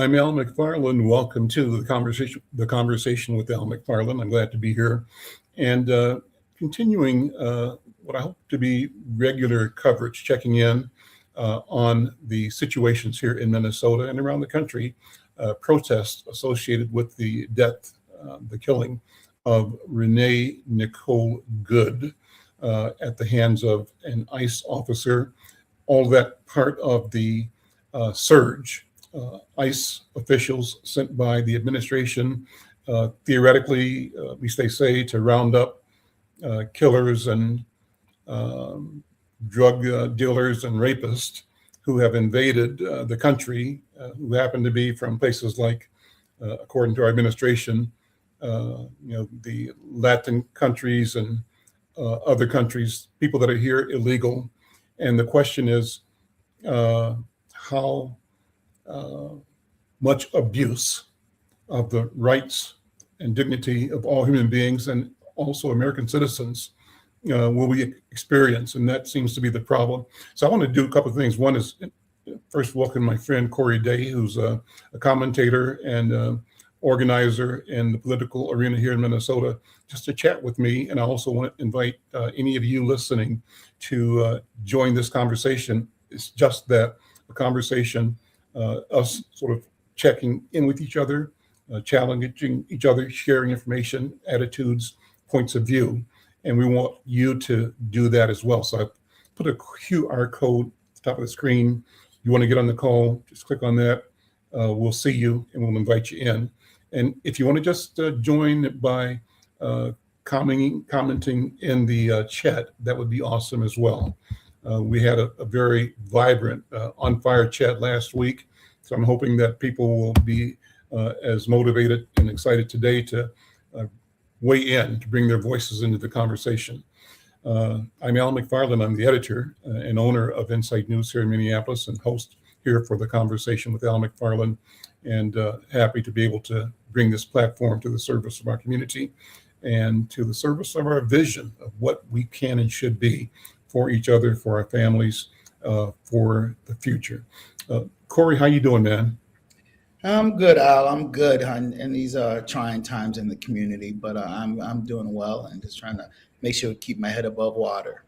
I'm Al McFarland. Welcome to the conversation with Al McFarland. I'm glad to be here, and continuing what I hope to be regular coverage, checking in on the situations here in Minnesota and around the country, protests associated with the killing of Renee Nicole Good at the hands of an ICE officer. All that part of the surge. ICE officials sent by the administration, theoretically, at least they say, to round up killers and um, drug dealers and rapists who have invaded the country, who happen to be from places like, according to our administration, the Latin countries and other countries, people that are here illegal. And the question is, how uh, much abuse of the rights and dignity of all human beings and also American citizens will we experience? And that seems to be the problem. So I want to do a couple of things. One is first welcome my friend Corey Day, who's a commentator and organizer in the political arena here in Minnesota, just to chat with me. And I also want to invite any of you listening to join this conversation. It's just that, a conversation, us sort of checking in with each other, challenging each other, sharing information, attitudes, points of view. And we want you to do that as well. So I put a QR code at the top of the screen. You want to get on the call, just click on that. We'll see you and we'll invite you in. And if you want to just join by commenting in the chat, that would be awesome as well. We had a very vibrant, on fire chat last week. So I'm hoping that people will be as motivated and excited today to weigh in, to bring their voices into the conversation. I'm Al McFarland. I'm the editor and owner of Insight News here in Minneapolis and host here for the conversation with Al McFarland, and happy to be able to bring this platform to the service of our community and to the service of our vision of what we can and should be for each other, for our families, for the future. Corey, how you doing, man? I'm good, Al. I'm good in these trying times in the community, but I'm doing well and just trying to make sure to keep my head above water.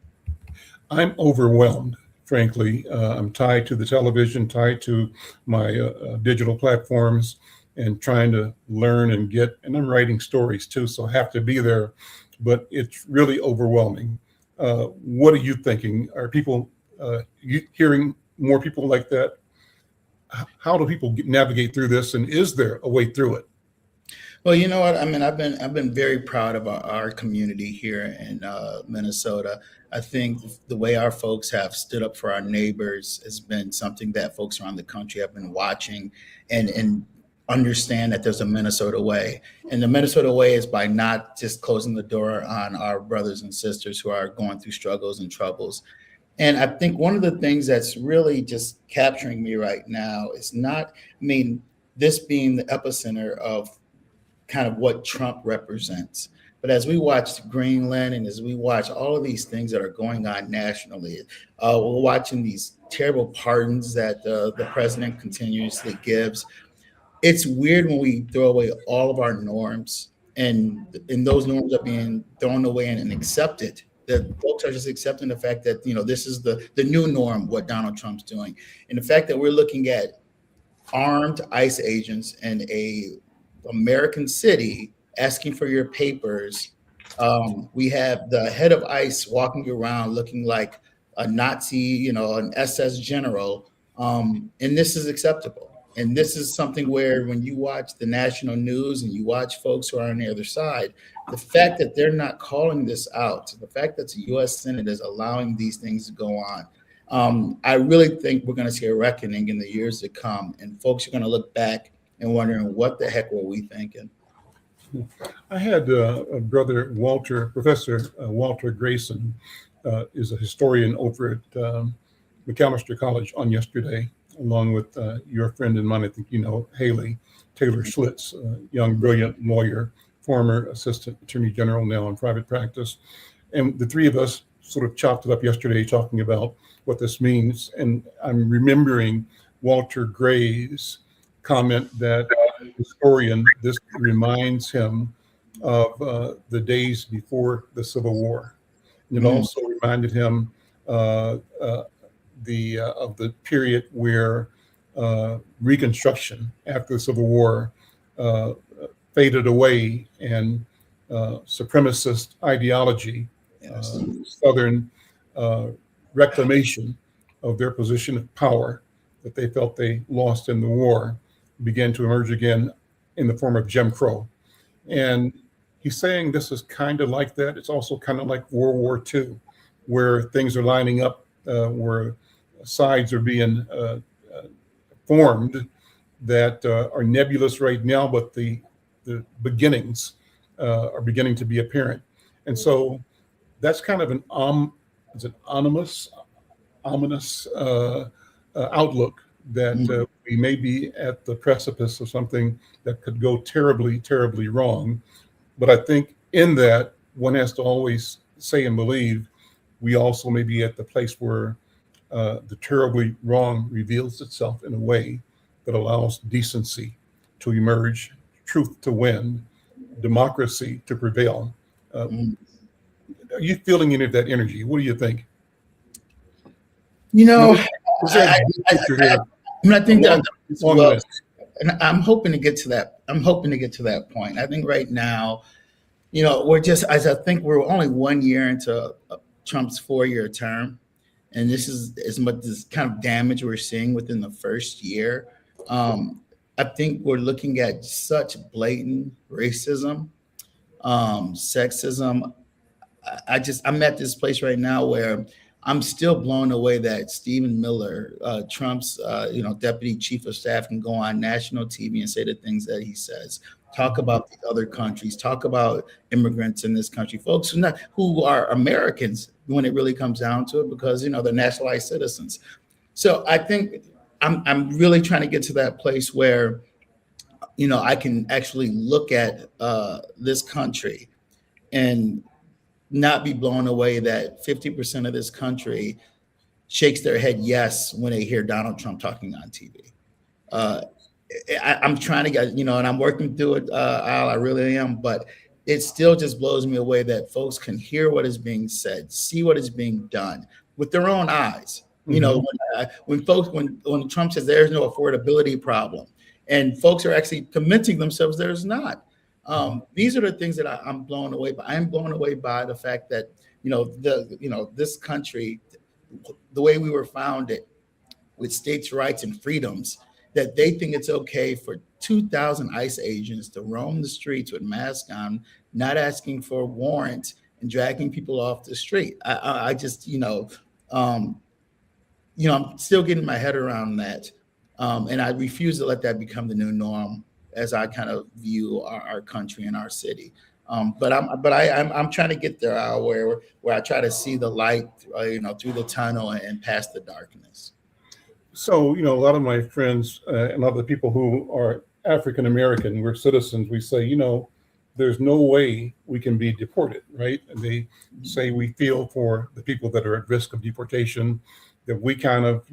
I'm overwhelmed, frankly. I'm tied to the television, tied to my digital platforms, and trying to learn and and I'm writing stories too, so I have to be there, but it's really overwhelming. What are you thinking? Are people hearing more people like that? How do people navigate through this, and is there a way through it? Well, you know what? I mean, I've been very proud of our community here in Minnesota. I think the way our folks have stood up for our neighbors has been something that folks around the country have been watching and understand that there's a Minnesota way. And the Minnesota way is by not just closing the door on our brothers and sisters who are going through struggles and troubles. And I think one of the things that's really just capturing me right now is not, I mean, this being the epicenter of kind of what Trump represents. But as we watch Greenland and as we watch all of these things that are going on nationally, we're watching these terrible pardons that the president continuously gives. It's weird when we throw away all of our norms and those norms are being thrown away and accepted. That folks are just accepting the fact that, you know, this is the new norm, what Donald Trump's doing. And the fact that we're looking at armed ICE agents in a American city asking for your papers. We have the head of ICE walking around looking like a Nazi, you know, an SS general. And this is acceptable. And this is something where when you watch the national news and you watch folks who are on the other side, the fact that they're not calling this out, the fact that the U.S. Senate is allowing these things to go on, I really think we're going to see a reckoning in the years to come. And folks are going to look back and wondering, what the heck were we thinking? I had a brother, Professor Walter Grayson, is a historian over at McAllister College on yesterday, along with your friend and mine, I think you know, Haley Taylor Schlitz, young, brilliant lawyer, former assistant attorney general, now in private practice. And the three of us sort of chopped it up yesterday talking about what this means. And I'm remembering Walter Gray's comment that historian, this reminds him of the days before the Civil War. And it Mm, also reminded him of the period where Reconstruction after the Civil War uh, faded away, and supremacist ideology, yes. Southern uh, reclamation of their position of power that they felt they lost in the war began to emerge again in the form of Jim Crow. And he's saying this is kind of like that. It's also kind of like World War II, where things are lining up, where sides are being formed that are nebulous right now, but the beginnings are beginning to be apparent. And so that's kind of an is it ominous outlook that Mm, we may be at the precipice of something that could go terribly, terribly wrong. But I think in that, one has to always say and believe we also may be at the place where the terribly wrong reveals itself in a way that allows decency to emerge, truth to win, democracy to prevail. Uh, mm. are you feeling any of that energy? What do you think? You I mean, know, is there a I, big I, picture I, here I mean, I think that as along well, this? and I'm hoping to get to that. I'm hoping to get to that point. I think right now, you know, we're just, as I think we're only 1 year into Trump's 4 year term. And this is as much this kind of damage we're seeing within the first year. Um, I think we're looking at such blatant racism, sexism. I'm at this place right now where I'm still blown away that Stephen Miller, Trump's deputy chief of staff, can go on national TV and say the things that he says. Talk about the other countries. Talk about immigrants in this country, folks who are Americans when it really comes down to it, because they're nationalized citizens. So I think I'm really trying to get to that place where I can actually look at this country and not be blown away that 50% of this country shakes their head yes when they hear Donald Trump talking on TV. Uh, I'm trying to get, and I'm working through it, Al, I really am, but it still just blows me away that folks can hear what is being said, see what is being done with their own eyes. Mhm. When Trump says there's no affordability problem, and folks are actually convincing themselves there's not. These are the things that I'm blown away by. I'm blown away by the fact that this country, the way we were founded, with states' rights and freedoms, that they think it's okay for 2,000 ICE agents to roam the streets with masks on, not asking for warrants and dragging people off the street. I just, I'm still getting my head around that. And I refuse to let that become the new norm as I kind of view our country and our city. But I'm trying to get there, where I try to see the light, through the tunnel and past the darkness. So, a lot of my friends and a lot of the people who are African American, we're citizens, we say, there's no way we can be deported, right? And they say we feel for the people that are at risk of deportation, that we kind of,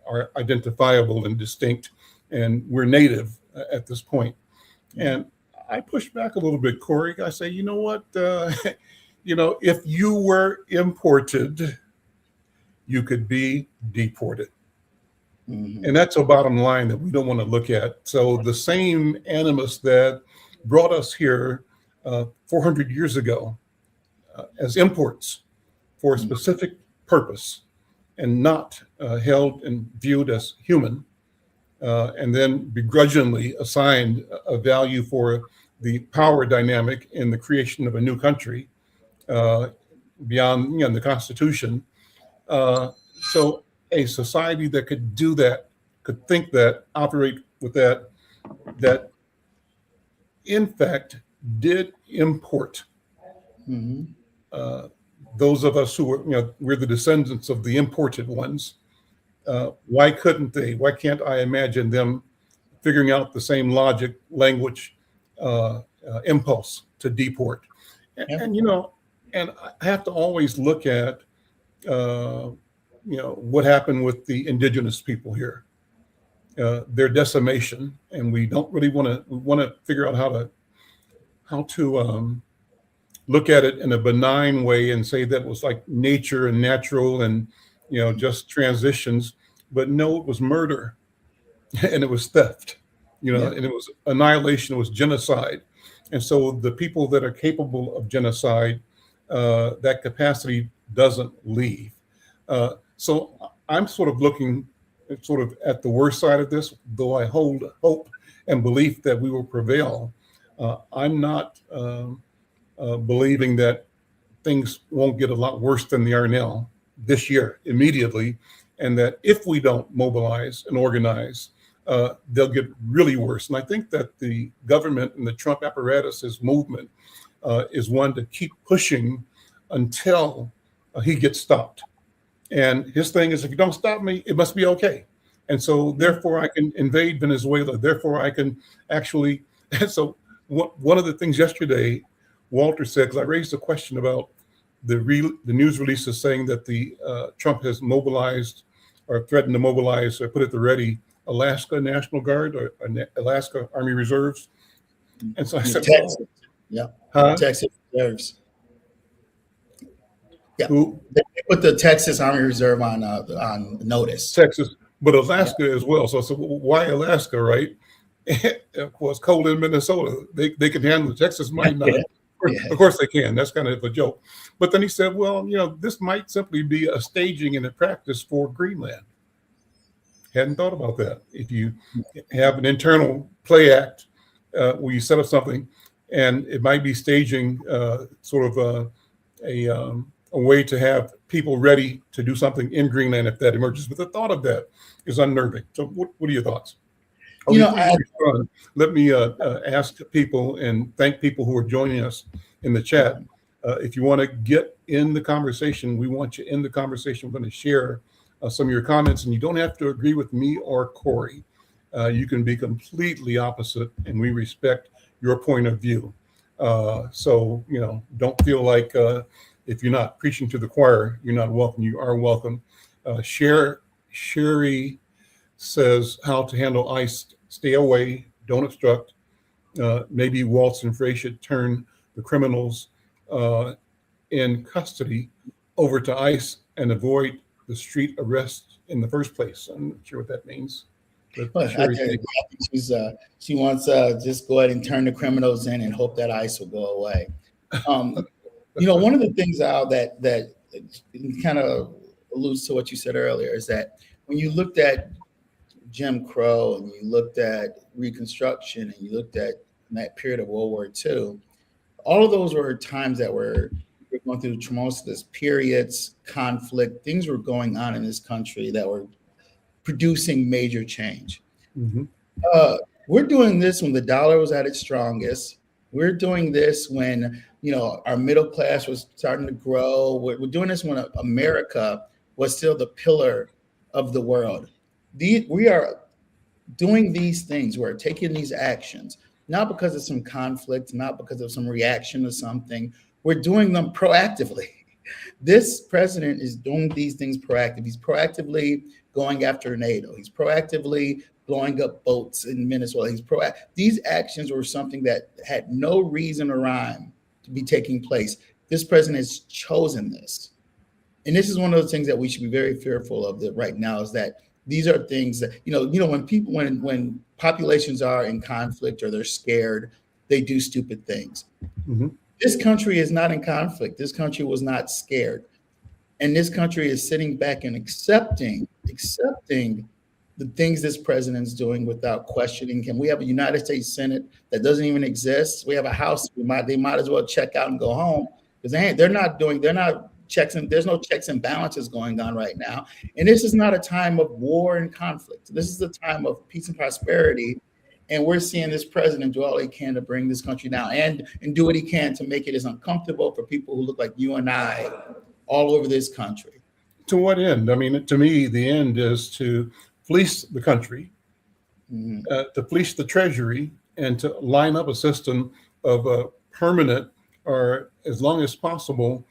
are identifiable and distinct, and we're native at this point. And I push back a little bit, Corey. I say, you know what? If you were imported, you could be deported. Mhm. And that's a bottom line that we don't want to look at. So the same animus that brought us here 400 years ago as imports for a specific purpose and not held and viewed as human, and then begrudgingly assigned a value for the power dynamic in the creation of a new country beyond the Constitution. So a society that could do that, could think that, operate with that in fact did import Mhm. those of us who were, we're the descendants of the imported ones. Why couldn't they? Why can't I imagine them figuring out the same logic, language, impulse to deport? Yeah. And I have to always look at what happened with the indigenous people here. their decimation, and we don't really want to. We want to figure out how to look at it in a benign way and say that was like nature and natural and just transitions. But no, it was murder, and it was theft, Yeah. and it was annihilation, it was genocide. And so the people that are capable of genocide, that capacity doesn't leave. So I'm sort of looking sort of at the worst side of this, though I hold hope and belief that we will prevail. I'm not believing that things won't get a lot worse than they are now this year immediately, and that if we don't mobilize and organize, they'll get really worse. And I think that the government and the Trump apparatus's movement is one to keep pushing until he gets stopped. And his thing is, if you don't stop me, it must be okay. And so therefore I can invade Venezuela. Therefore I can actually, and so one of the things yesterday, Walter said, because I raised a question about the news releases saying that the Trump has mobilized or threatened to mobilize or put at the ready Alaska National Guard or Alaska Army Reserves. And so I said, Texas, yeah, Texas Reserves. Yeah, they put the Texas Army Reserve on notice. Texas, but Alaska as well. So why Alaska, right? Of course, cold in Minnesota, they can handle it. Texas might not. Of course they can. That's kind of a joke. But then he said, well, this might simply be a staging and a practice for Greenland. Hadn't thought about that. If you have an internal play act where you set up something, and it might be staging sort of a way to have people ready to do something in Greenland if that emerges. But the thought of that is unnerving. So what are your thoughts? Let me ask people and thank people who are joining us in the chat. If you want to get in the conversation, we want you in the conversation. We're going to share some of your comments, and you don't have to agree with me or Corey. You can be completely opposite, and we respect your point of view. So, don't feel like if you're not preaching to the choir, you're not welcome. You are welcome. Sherry says how to handle ICE. Stay away, don't obstruct. Maybe Waltz and Frey should turn the criminals in custody over to ICE and avoid the street arrest in the first place. I'm not sure what that means. But she wants just go ahead and turn the criminals in and hope that ICE will go away. One of the things, Al, that kind of alludes to what you said earlier is that when you looked at Jim Crow and you looked at Reconstruction and you looked at that period of World War II, all of those were times that we're going through tumultuous periods, conflict, things were going on in this country that were producing major change. Mm-hmm. We're doing this when the dollar was at its strongest. We're doing this when our middle class was starting to grow. We're doing this when America was still the pillar of the world. We are doing these things. We're taking these actions, not because of some conflict, not because of some reaction to something. We're doing them proactively. This president is doing these things proactively. He's proactively going after NATO. He's proactively blowing up boats in Venezuela. These actions were something that had no reason or rhyme to be taking place. This president has chosen this. And this is one of those things that we should be very fearful of right now, is that these are things that, when populations are in conflict or they're scared, they do stupid things. Mm-hmm. This country is not in conflict. This country was not scared. And this country is sitting back and accepting the things this president's doing without questioning him. We have a United States Senate that doesn't even exist. We have a House. They might as well check out and go home, because they're not checks, and there's no checks and balances going on right now. And this is not a time of war and conflict. This is a time of peace and prosperity. And we're seeing this president do all he can to bring this country down and do what he can to make it as uncomfortable for people who look like you and I all over this country. To what end? I mean, to me, the end is to fleece the country, to fleece the treasury, and to line up a system of permanent, or as long as possible,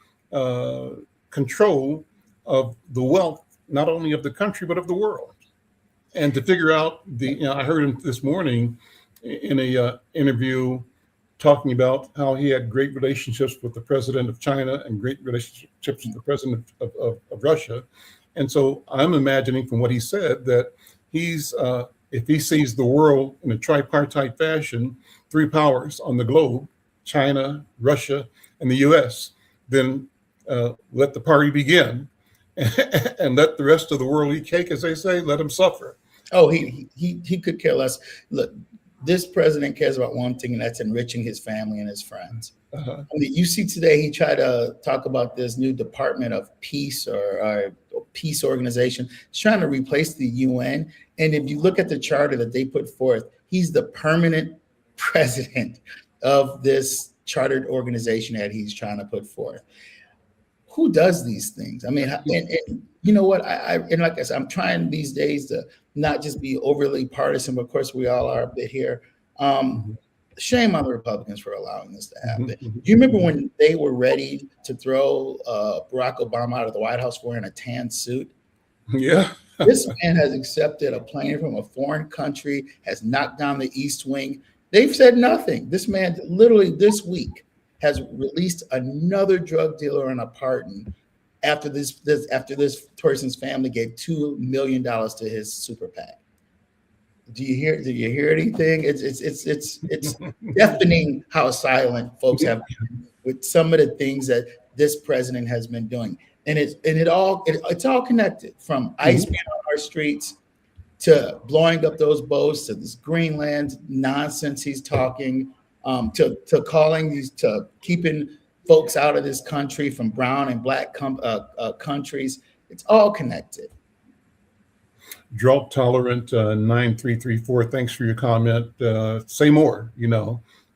control of the wealth, not only of the country, but of the world. And to figure out I heard him this morning in a interview talking about how he had great relationships with the president of China and great relationships with the president of Russia. And so I'm imagining from what he said that he's, if he sees the world in a tripartite fashion, three powers on the globe, China, Russia, and the US, then let the party begin and let the rest of the world eat cake, as they say, let them suffer. Oh, he could care less. Look, this president cares about one thing, and that's enriching his family and his friends. Uh-huh. I mean, you see today he tried to talk about this new Department of Peace or peace organization. He's trying to replace the UN. And if you look at the charter that they put forth, he's the permanent president of this chartered organization that he's trying to put forth. Who does these things? I mean, and you know what? And like I said, I'm trying these days to not just be overly partisan, but of course we all are a bit here. Shame on the Republicans for allowing this to happen. Do you remember when they were ready to throw Barack Obama out of the White House wearing a tan suit? Yeah. This man has accepted a plane from a foreign country, has knocked down the East Wing. They've said nothing. This man literally this week has released another drug dealer on a pardon after this person's family gave $2 million to his super PAC. Do you hear anything? It's deafening how silent folks have been with some of the things that this president has been doing. And it's all connected, from ICE being on our streets to blowing up those boats, to this Greenland nonsense he's talking, to calling these, to keeping folks out of this country from brown and black countries. It's all connected. Drought Tolerant 9334, thanks for your comment. Say more,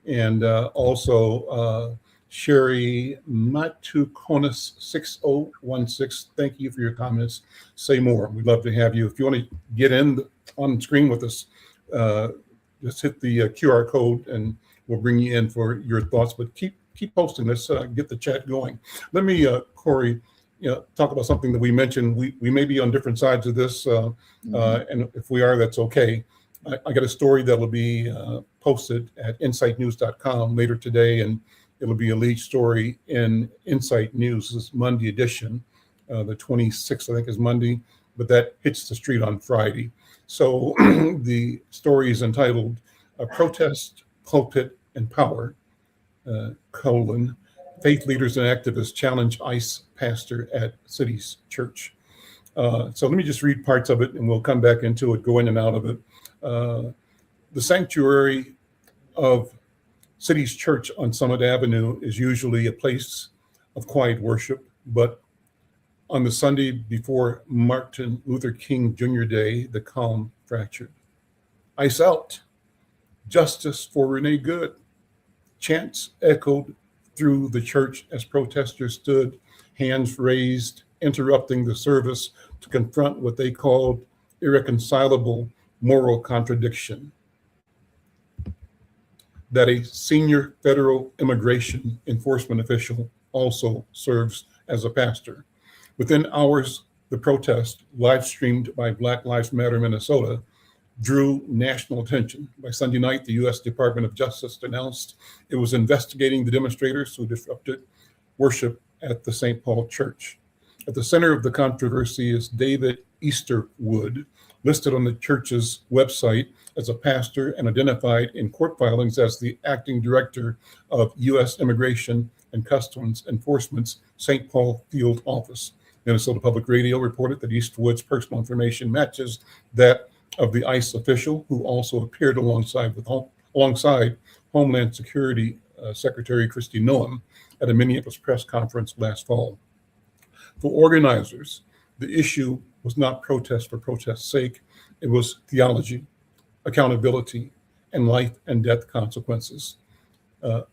and also Sherry Matukonis 6016, thank you for your comments. Say more. We'd love to have you. If you want to get in on screen with us, just hit the QR code and we'll bring you in for your thoughts. But keep posting. Let's get the chat going. Let me, Corey, talk about something that we mentioned. We may be on different sides of this, and if we are, that's okay. I got a story that will be posted at insightnews.com later today, and it'll be a lead story in Insight News, this Monday edition. The 26th, I think, is Monday, but that hits the street on Friday. So the story is entitled Protest, Pulpit, and Power, Faith Leaders and Activists Challenge ICE Pastor at City's Church. So let me just read parts of it and we'll come back into it, go in and out of it. The sanctuary of City's Church on Summit Avenue is usually a place of quiet worship, but on the Sunday before Martin Luther King Jr. Day, the calm fractured. ICE out, justice for Renee Good. Chants echoed through the church as protesters stood, hands raised, interrupting the service to confront what they called irreconcilable moral contradiction. That a senior federal immigration enforcement official also serves as a pastor. Within hours, the protest, live streamed by Black Lives Matter Minnesota, drew national attention. By Sunday night, the U.S. Department of Justice announced it was investigating the demonstrators who disrupted worship at the St. Paul Church. At the center of the controversy is David Easterwood, listed on the church's website as a pastor and identified in court filings as the acting director of U.S. Immigration and Customs Enforcement's St. Paul Field Office. Minnesota Public Radio reported that Eastwood's personal information matches that of the ICE official, who also appeared alongside Homeland Security Secretary Kristi Noem at a Minneapolis press conference last fall. For organizers, the issue was not protest for protest's sake. It was theology, accountability, and life and death consequences.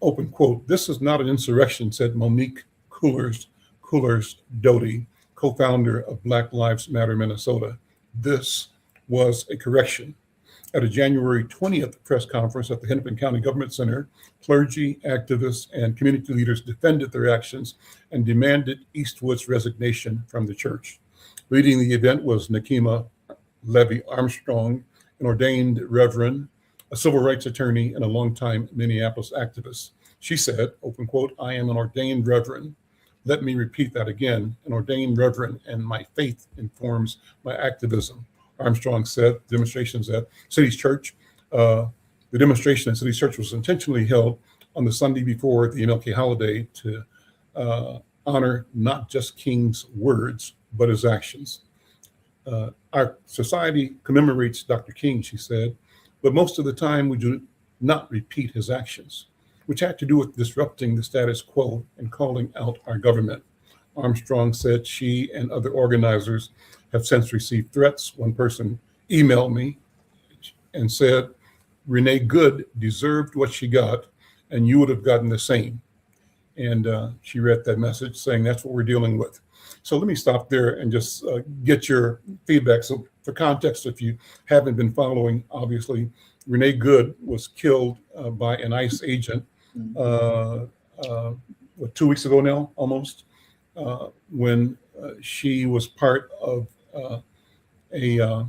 Open quote, "This is not an insurrection," said Monique Coolers-Doty, co-founder of Black Lives Matter Minnesota. "This was a correction." At a January 20th press conference at the Hennepin County Government Center, clergy, activists, and community leaders defended their actions and demanded Eastwood's resignation from the church. Leading the event was Nekima Levy Armstrong, an ordained reverend, a civil rights attorney, and a longtime Minneapolis activist. She said, open quote, "I am an ordained reverend. Let me repeat that again, an ordained reverend, and my faith informs my activism." Armstrong said, demonstrations at City's Church. The demonstration at City's Church was intentionally held on the Sunday before the MLK holiday to honor not just King's words, but his actions. Our society commemorates Dr. King, she said, but most of the time we do not repeat his actions, which had to do with disrupting the status quo and calling out our government. Armstrong said she and other organizers have since received threats. One person emailed me and said, "Renee Good deserved what she got, and you would have gotten the same." And she read that message saying that's what we're dealing with. So let me stop there and just get your feedback. So for context, if you haven't been following, obviously, Renee Good was killed by an ICE agent, 2 weeks ago now, almost, when she was part of a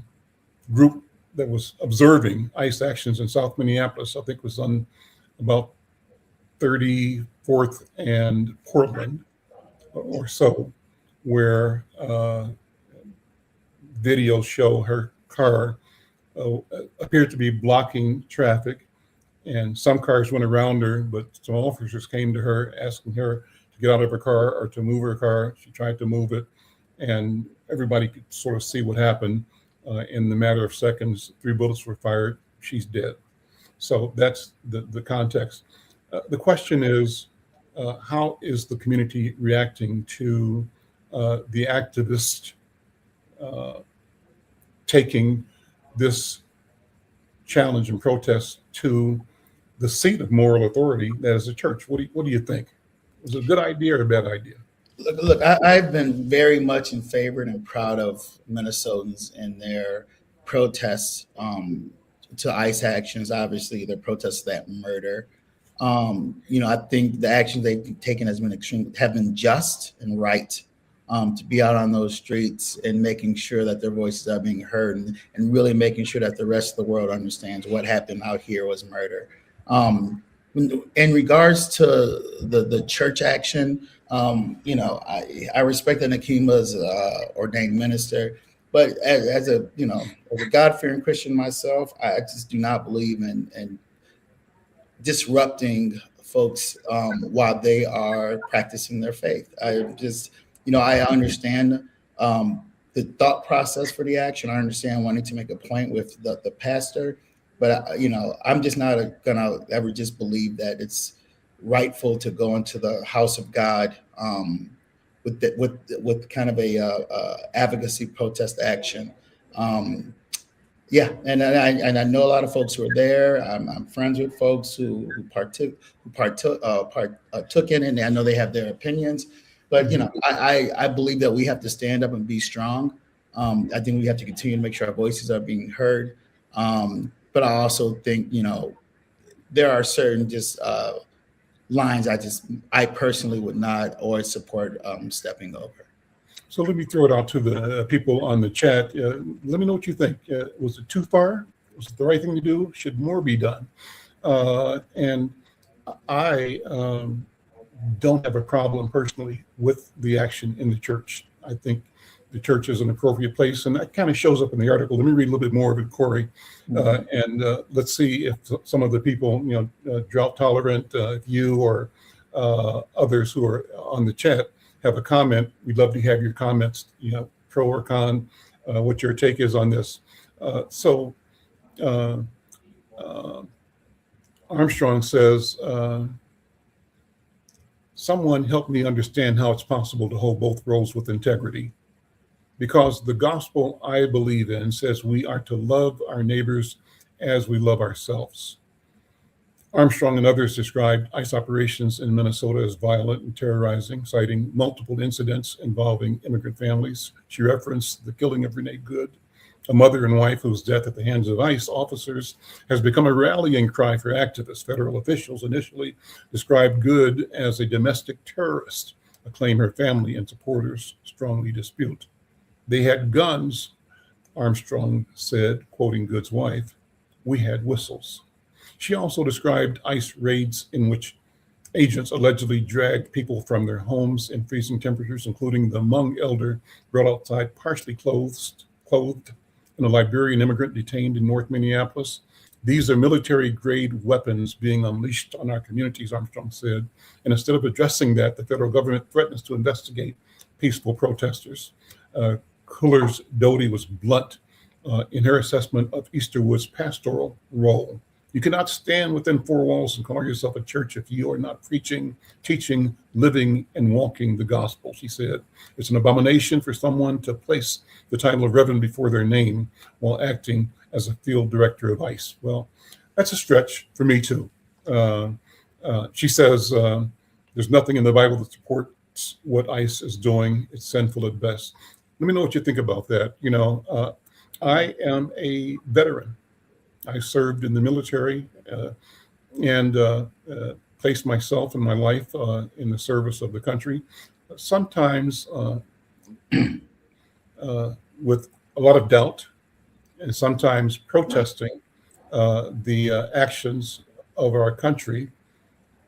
group that was observing ICE actions in South Minneapolis. I think it was on about 34th and Portland or so, where videos show her car appeared to be blocking traffic, and some cars went around her, but some officers came to her asking her to get out of her car or to move her car. She tried to move it, and everybody could sort of see what happened. In the matter of seconds, 3 bullets were fired. She's dead. So that's the context. The question is, how is the community reacting to the activists taking this challenge and protest to the seat of moral authority that is the church? What do you think? Was it a good idea or a bad idea? Look, I've been very much in favor and proud of Minnesotans and their protests to ICE actions. Obviously, their protests to that murder. I think the actions they've taken have been just and right. To be out on those streets and making sure that their voices are being heard, and really making sure that the rest of the world understands what happened out here was murder. In regards to the church action, I respect that Nakima's ordained minister, but as a God-fearing Christian myself, I just do not believe in disrupting folks while they are practicing their faith. I understand the thought process for the action. I understand wanting to make a point with the pastor, but I'm just not gonna ever just believe that it's rightful to go into the house of God with kind of a advocacy protest action. And I know a lot of folks who are there. I'm friends with folks who took in it, and I know they have their opinions. But I believe that we have to stand up and be strong. I think we have to continue to make sure our voices are being heard. But I also think there are certain lines I personally would not always support stepping over. So let me throw it out to the people on the chat. Let me know what you think. Was it too far? Was it the right thing to do? Should more be done? And I don't have a problem personally with the action in the church. I think the church is an appropriate place, and that kind of shows up in the article. Let me read a little bit more of it, Corey, and let's see if some of the people, drought tolerant, you or others who are on the chat have a comment. We'd love to have your comments, pro or con, what your take is on this. Armstrong says, someone help me understand how it's possible to hold both roles with integrity. Because the gospel I believe in says we are to love our neighbors as we love ourselves. Armstrong and others described ICE operations in Minnesota as violent and terrorizing, citing multiple incidents involving immigrant families. She referenced the killing of Renee Good, a mother and wife whose death at the hands of ICE officers has become a rallying cry for activists. Federal officials initially described Good as a domestic terrorist, a claim her family and supporters strongly dispute. They had guns, Armstrong said, quoting Good's wife, "We had whistles." She also described ICE raids in which agents allegedly dragged people from their homes in freezing temperatures, including the Hmong elder brought outside partially clothed, and a Liberian immigrant detained in North Minneapolis. These are military-grade weapons being unleashed on our communities, Armstrong said. And instead of addressing that, the federal government threatens to investigate peaceful protesters. Coolers Doty was blunt in her assessment of Easterwood's pastoral role. You cannot stand within four walls and call yourself a church if you are not preaching, teaching, living, and walking the gospel, she said. It's an abomination for someone to place the title of Reverend before their name while acting as a field director of ICE. Well, that's a stretch for me, too. She says there's nothing in the Bible that supports what ICE is doing. It's sinful at best. Let me know what you think about that. I am a veteran. I served in the military and placed myself and my life in the service of the country, sometimes with a lot of doubt and sometimes protesting the actions of our country,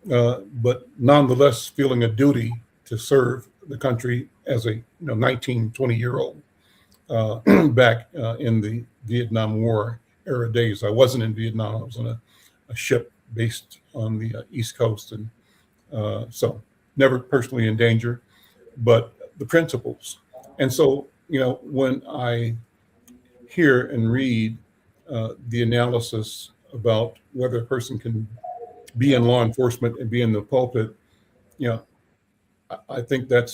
but nonetheless feeling a duty to serve the country as a 19, 20-year-old back in the Vietnam War era days. I wasn't in Vietnam. I was on a ship based on the East Coast, and so never personally in danger, but the principles. And so, when I hear and read the analysis about whether a person can be in law enforcement and be in the pulpit, I think that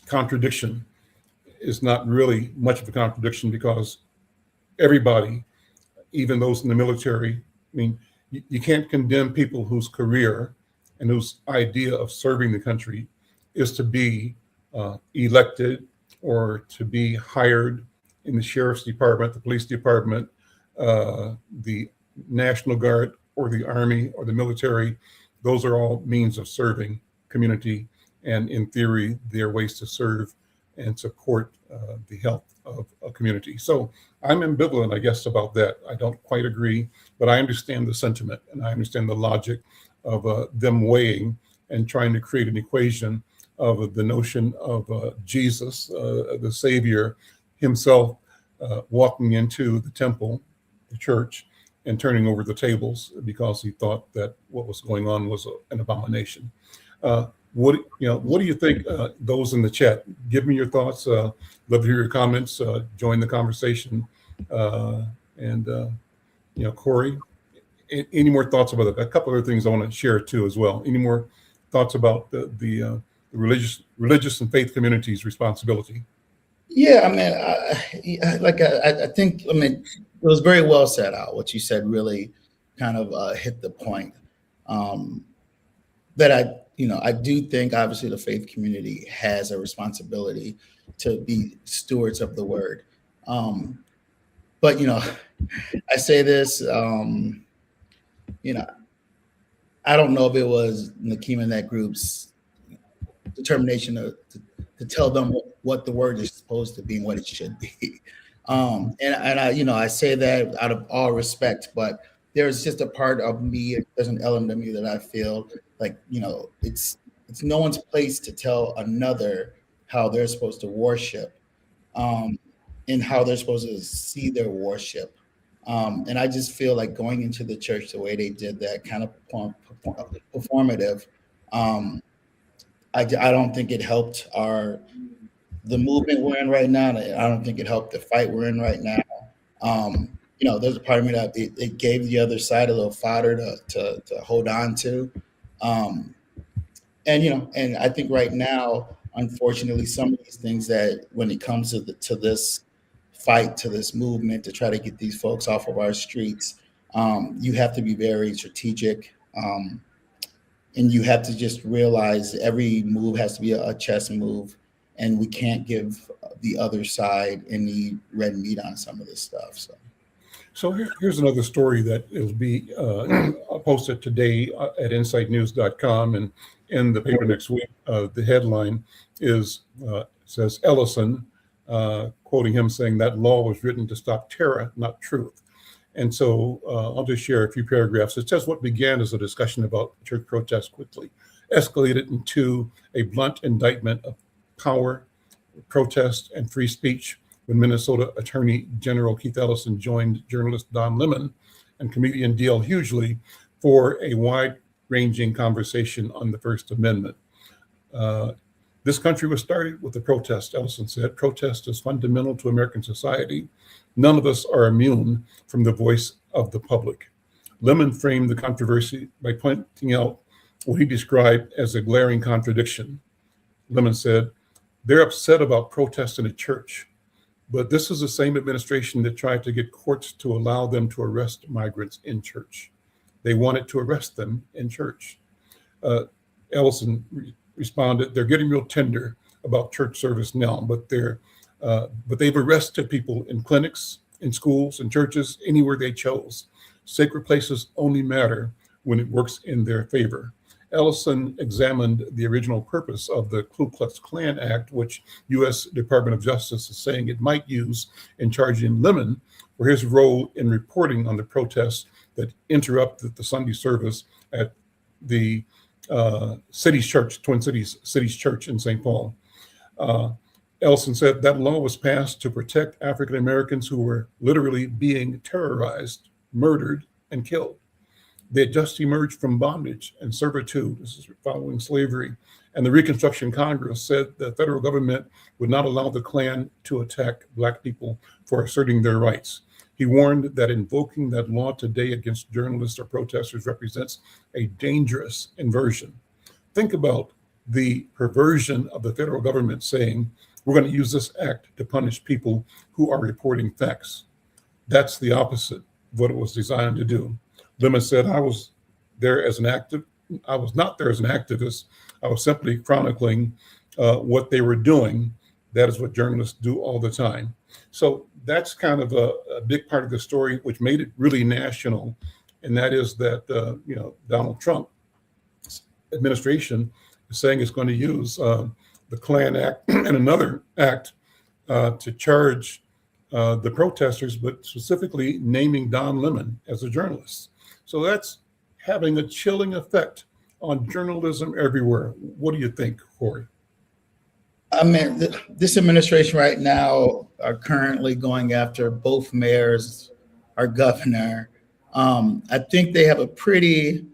contradiction is not really much of a contradiction, because everybody, even those in the military, you can't condemn people whose career and whose idea of serving the country is to be elected or to be hired in the sheriff's department, the police department, the National Guard, or the Army, or the military. Those are all means of serving community, and in theory, they're ways to serve and support the health of a community. So I'm ambivalent, I guess, about that. I don't quite agree, but I understand the sentiment and I understand the logic of them weighing and trying to create an equation of the notion of Jesus, the Savior himself, walking into the temple, the church, and turning over the tables because he thought that what was going on was an abomination. What do you think? Those in the chat, give me your thoughts. Love to hear your comments. Join the conversation. Corey, any more thoughts about it? A couple other things I want to share too as well. Any more thoughts about the religious and faith community's responsibility? Yeah, I think it was very well said out. What you said really kind of hit the point. That I do think obviously the faith community has a responsibility to be stewards of the word. But I say this, I don't know if it was Nakeem and that group's determination to tell them what the word is supposed to be and what it should be. I say that out of all respect, but there's just a part of me, there's an element of me that I feel like, it's no one's place to tell another how they're supposed to worship, and how they're supposed to see their worship. And I just feel like going into the church the way they did that, kind of performative, I don't think it helped the movement we're in right now. I don't think it helped the fight we're in right now. There's a part of me that it gave the other side a little fodder to hold on to. And I think right now, unfortunately, some of these things that when it comes to this fight, to this movement, to try to get these folks off of our streets, you have to be very strategic. And you have to just realize every move has to be a chess move, and we can't give the other side any red meat on some of this stuff. So here's another story that will be posted today at insightnews.com and in the paper next week. The headline is says Ellison, quoting him saying that law was written to stop terror, not truth. And so I'll just share a few paragraphs. It says what began as a discussion about church protests quickly escalated into a blunt indictment of power, protest, and free speech when Minnesota Attorney General Keith Ellison joined journalist Don Lemon and comedian D.L. Hughley for a wide-ranging conversation on the First Amendment. This country was started with a protest, Ellison said. Protest is fundamental to American society. None of us are immune from the voice of the public. Lemon framed the controversy by pointing out what he described as a glaring contradiction. Lemon said, they're upset about protests in a church, but this is the same administration that tried to get courts to allow them to arrest migrants in church. They wanted to arrest them in church. Ellison responded, they're getting real tender about church service now, but they've arrested people in clinics, in schools, in churches, anywhere they chose. Sacred places only matter when it works in their favor. Ellison examined the original purpose of the Ku Klux Klan Act, which U.S. Department of Justice is saying it might use in charging Lemon for his role in reporting on the protests that interrupted the Sunday service at the Cities Church, Twin Cities Church in St. Paul. Ellison said that law was passed to protect African Americans who were literally being terrorized, murdered, and killed. They had just emerged from bondage and servitude. This is following slavery. And the Reconstruction Congress said the federal government would not allow the Klan to attack Black people for asserting their rights. He warned that invoking that law today against journalists or protesters represents a dangerous inversion. Think about the perversion of the federal government saying, we're going to use this act to punish people who are reporting facts. That's the opposite of what it was designed to do. Lemon said, I was not there as an activist. I was simply chronicling what they were doing. That is what journalists do all the time. So that's kind of a big part of the story, which made it really national. And that is that, Donald Trump's administration is saying it's going to use the Klan Act and another act to charge the protesters, but specifically naming Don Lemon as a journalist. So that's having a chilling effect on journalism everywhere. What do you think, Corey? I mean, this administration right now are currently going after both mayors, our governor. I think they have a pretty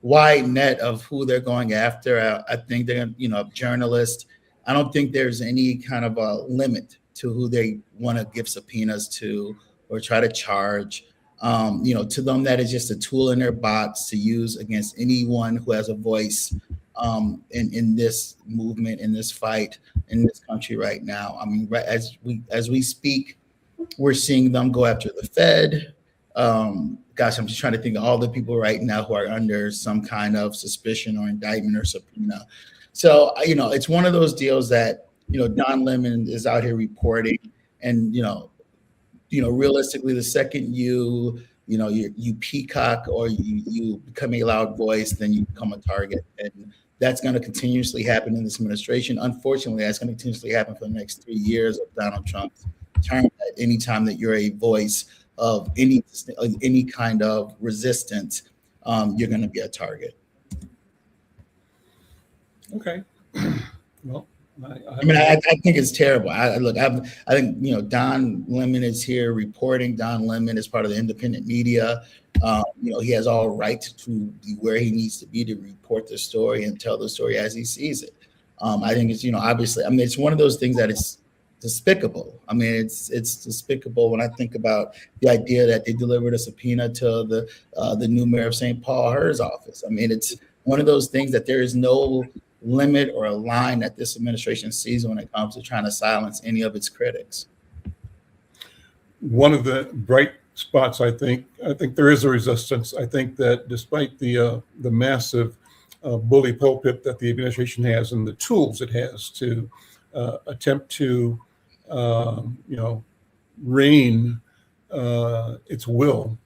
wide net of who they're going after. I think they're, journalists. I don't think there's any kind of a limit to who they want to give subpoenas to or try to charge. To them, that is just a tool in their box to use against anyone who has a voice in this movement, in this fight, in this country right now. I mean, as we speak, we're seeing them go after the Fed. I'm just trying to think of all the people right now who are under some kind of suspicion or indictment or subpoena. So, it's one of those deals that, Don Lemon is out here reporting, and, realistically, the second you peacock or you become a loud voice, then you become a target. And that's going to continuously happen in this administration. Unfortunately, that's going to continuously happen for the next 3 years of Donald Trump's term. At any time that you're a voice of any kind of resistance, you're going to be a target. Okay. Well, I think it's terrible. I think Don Lemon is here reporting. Don Lemon is part of the independent media. He has all right to be where he needs to be to report the story and tell the story as he sees it. I think it's obviously. It's one of those things that it's despicable. It's despicable when I think about the idea that they delivered a subpoena to the new mayor of St. Paul, Her's office. It's one of those things that there is no limit or a line that this administration sees when it comes to trying to silence any of its critics. One of the bright spots, I think there is a resistance. I think that despite the massive bully pulpit that the administration has and the tools it has to attempt to rein its will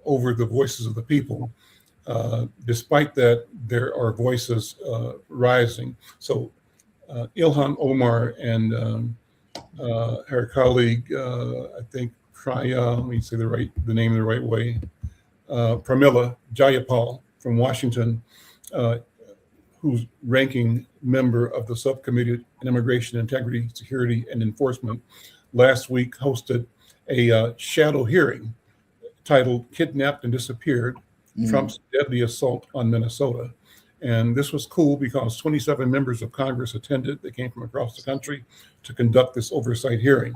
over the voices of the people. Despite that, there are voices rising. So Ilhan Omar and her colleague, I think let me say the name the right way, Pramila Jayapal from Washington, who's ranking member of the Subcommittee on Immigration, Integrity, Security, and Enforcement, last week hosted a shadow hearing titled Kidnapped and Disappeared, Trump's Deadly Assault on Minnesota. And this was cool because 27 members of Congress attended. They came from across the country to conduct this oversight hearing.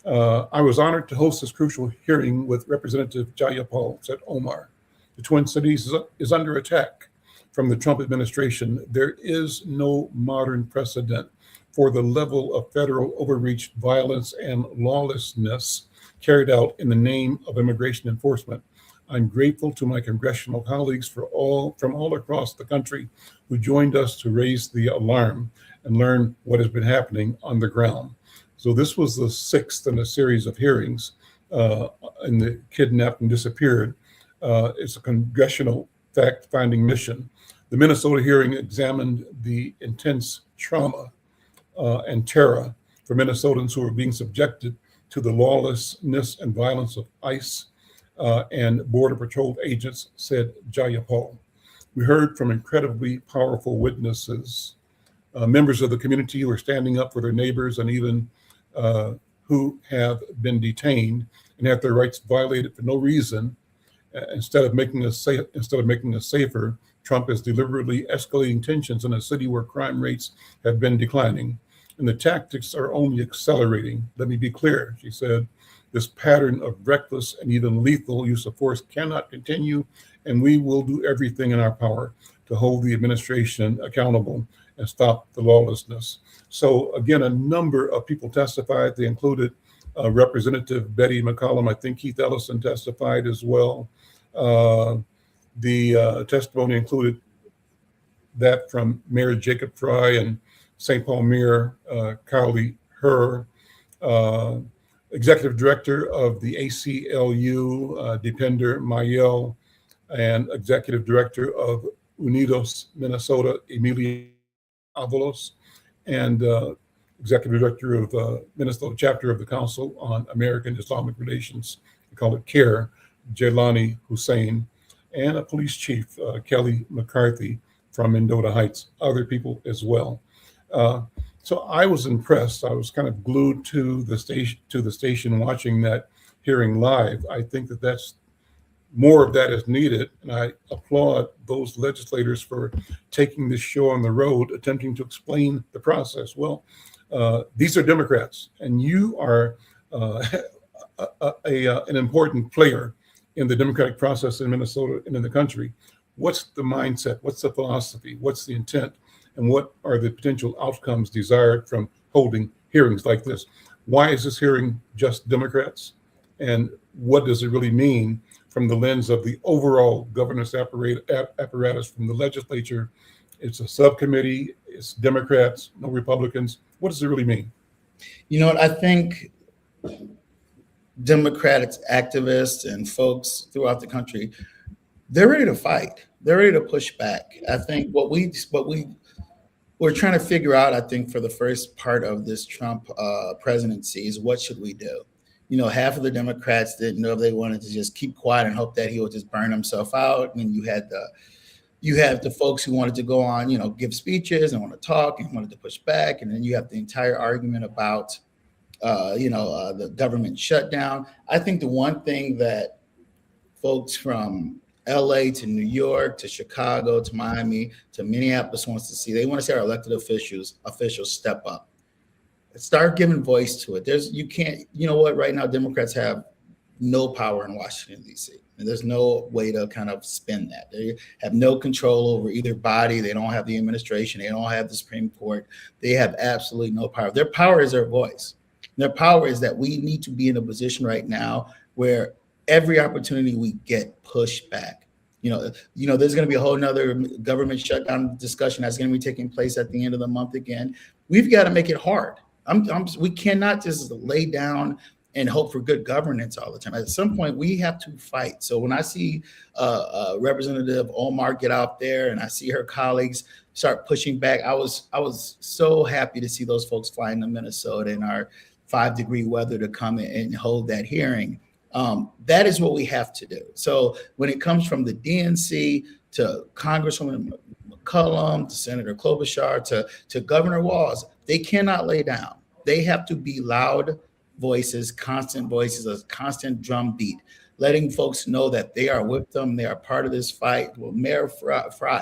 I was honored to host this crucial hearing with Representative Jayapal, said Omar. The Twin Cities is under attack from the Trump administration. There is no modern precedent for the level of federal overreach, violence, and lawlessness carried out in the name of immigration enforcement. I'm grateful to my congressional colleagues from all across the country who joined us to raise the alarm and learn what has been happening on the ground. So this was the sixth in a series of hearings in the Kidnapped and Disappeared. It's a congressional fact-finding mission. The Minnesota hearing examined the intense trauma and terror for Minnesotans who are being subjected to the lawlessness and violence of ICE and Border Patrol agents, said Jayapal. We heard from incredibly powerful witnesses, members of the community who are standing up for their neighbors and even who have been detained and have their rights violated for no reason. Instead of making us safer, Trump is deliberately escalating tensions in a city where crime rates have been declining, and the tactics are only accelerating. Let me be clear, she said. This pattern of reckless and even lethal use of force cannot continue, and we will do everything in our power to hold the administration accountable and stop the lawlessness. So again, a number of people testified. They included Representative Betty McCollum. I think Keith Ellison testified as well. The testimony included that from Mayor Jacob Fry and St. Paul Mayor Carly Herr, Executive Director of the ACLU, Dipender Mayel, and Executive Director of Unidos Minnesota, Emilia Avalos, and Executive Director of Minnesota Chapter of the Council on American Islamic Relations, we call it CARE, Jelani Hussein, and a police chief, Kelly McCarthy from Mendota Heights, other people as well. So I was impressed. I was kind of glued to the station watching that hearing live. I think that that's more of that is needed, and I applaud those legislators for taking this show on the road, attempting to explain the process. Well, these are Democrats, and you are an important player in the democratic process in Minnesota and in the country. What's the mindset? What's the philosophy? What's the intent? And what are the potential outcomes desired from holding hearings like this? Why is this hearing just Democrats? And what does it really mean from the lens of the overall governance apparatus from the legislature? It's a subcommittee, it's Democrats, no Republicans. What does it really mean? You know what, I think Democratic activists and folks throughout the country, they're ready to fight. They're ready to push back. I think what we're trying to figure out, I think, for the first part of this Trump presidency is what should we do? You know, half of the Democrats didn't know if they wanted to just keep quiet and hope that he would just burn himself out. And you had the folks who wanted to go on, give speeches and want to talk and wanted to push back. And then you have the entire argument about, the government shutdown. I think the one thing that folks from LA to New York to Chicago to Miami to Minneapolis wants to see, they want to see our elected officials step up. Start giving voice to it. Right now Democrats have no power in Washington, D.C. And there's no way to kind of spin that. They have no control over either body. They don't have the administration. They don't have the Supreme Court. They have absolutely no power. Their power is their voice. Their power is that we need to be in a position right now where every opportunity we get pushed back. There's going to be a whole nother government shutdown discussion that's going to be taking place at the end of the month again. We've got to make it hard. We cannot just lay down and hope for good governance all the time. At some point, we have to fight. So when I see Representative Omar get out there and I see her colleagues start pushing back, I was so happy to see those folks flying to Minnesota in our 5-degree weather to come and hold that hearing. That is what we have to do. So when it comes from the DNC to Congresswoman McCollum to Senator Klobuchar to Governor Walz, they cannot lay down. They have to be loud voices, a constant drumbeat, letting folks know that they are with them, they are part of this fight. Well, Mayor Frey,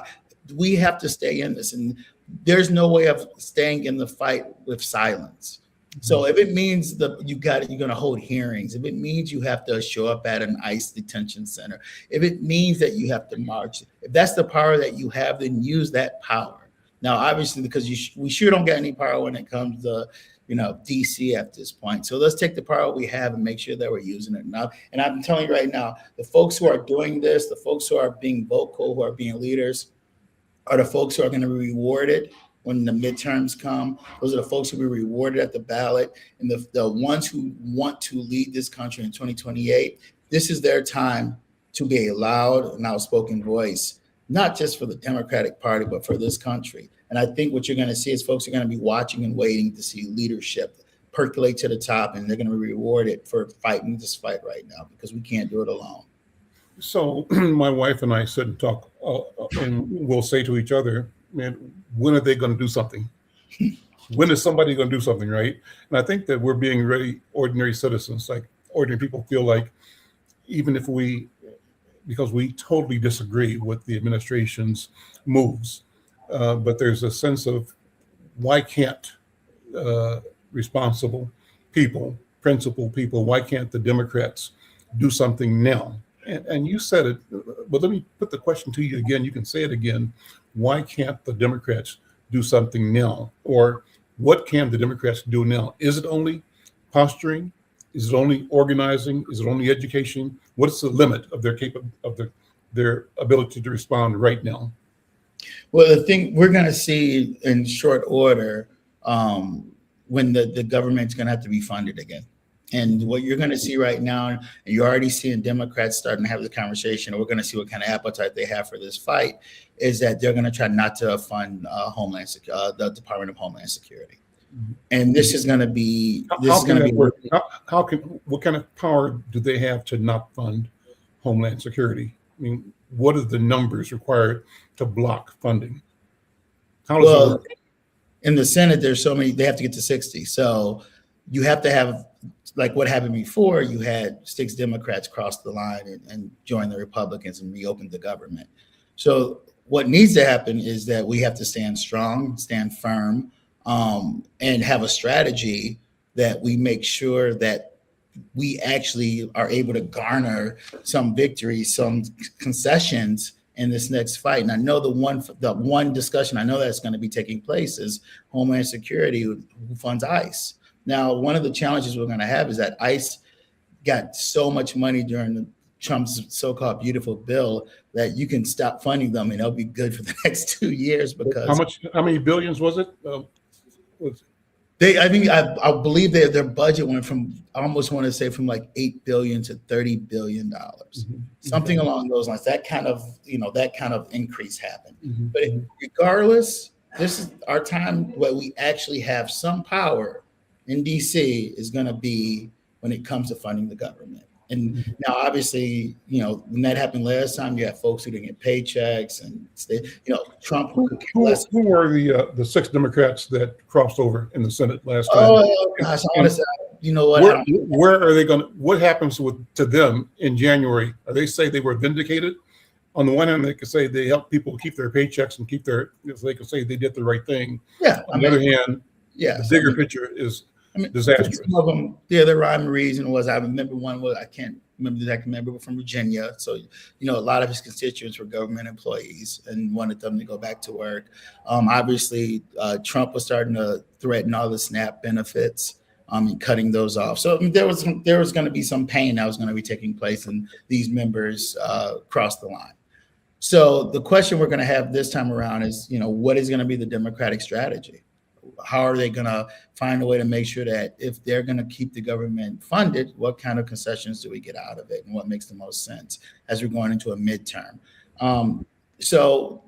we have to stay in this, and there's no way of staying in the fight with silence. So if it means that you're going to hold hearings, if it means you have to show up at an ICE detention center, if it means that you have to march, if that's the power that you have, then use that power. Now, obviously, because we sure don't get any power when it comes to DC at this point. So let's take the power we have and make sure that we're using it now. And I'm telling you right now, the folks who are doing this, the folks who are being vocal, who are being leaders, are the folks who are going to be rewarded when the midterms come. Those are the folks who will be rewarded at the ballot. And the ones who want to lead this country in 2028, this is their time to be a loud and outspoken voice, not just for the Democratic Party, but for this country. And I think what you're going to see is folks are going to be watching and waiting to see leadership percolate to the top, and they're going to be rewarded for fighting this fight right now, because we can't do it alone. So my wife and I sit and talk, and we'll say to each other, man, when are they going to do something? When is somebody going to do something, right? And I think that we're being really ordinary citizens. Like, ordinary people feel like, even if because we totally disagree with the administration's moves, but there's a sense of, why can't responsible people, principled people, why can't the Democrats do something now? And you said it, but let me put the question to you again. You can say it again. Why can't the Democrats do something now? Or what can the Democrats do now? Is it only posturing? Is it only organizing? Is it only education? What's the limit of their ability to respond right now? Well, the thing we're going to see in short order, when the government's going to have to be funded again. And what you're going to see right now, and you're already seeing Democrats starting to have the conversation, and we're going to see what kind of appetite they have for this fight, is that they're going to try not to fund the Department of Homeland Security. And this is going to be what kind of power do they have to not fund Homeland Security? I mean, what are the numbers required to block funding? How does it work? In the Senate, there's so many, they have to get to 60. So you have to have, like what happened before, you had 6 Democrats cross the line and join the Republicans and reopen the government. So what needs to happen is that we have to stand strong, stand firm, and have a strategy that we make sure that we actually are able to garner some victories, some concessions in this next fight. And I know the one discussion I know that's going to be taking place is Homeland Security, who funds ICE. Now, one of the challenges we're going to have is that ICE got so much money during Trump's so-called beautiful bill that you can stop funding them and they'll be good for the next 2 years. Because how many billions was it? I believe their budget went from, I almost want to say, from like $8 billion to $30 billion, something along those lines. That kind of increase happened. But regardless, this is our time where we actually have some power in DC is going to be when it comes to funding the government. And now, obviously, when that happened last time, you had folks who didn't get paychecks, and Trump. Who were the 6 Democrats that crossed over in the Senate last time? Oh gosh, I want to say, you know what? Where are they going? What happens to them in January? Are they say they were vindicated? On the one hand, they could say they helped people keep their paychecks and they could say they did the right thing. Yeah. On the other hand, the bigger picture is disastrous. Some of them, their rhyme and reason was, I remember one was, I can't remember the exact member, but from Virginia. So, a lot of his constituents were government employees and wanted them to go back to work. Obviously, Trump was starting to threaten all the SNAP benefits and cutting those off. So there was going to be some pain that was going to be taking place, and these members crossed the line. So the question we're going to have this time around is, what is going to be the Democratic strategy? how are they going to find a way to make sure that if they're going to keep the government funded, what kind of concessions do we get out of it, and what makes the most sense as we're going into a midterm? So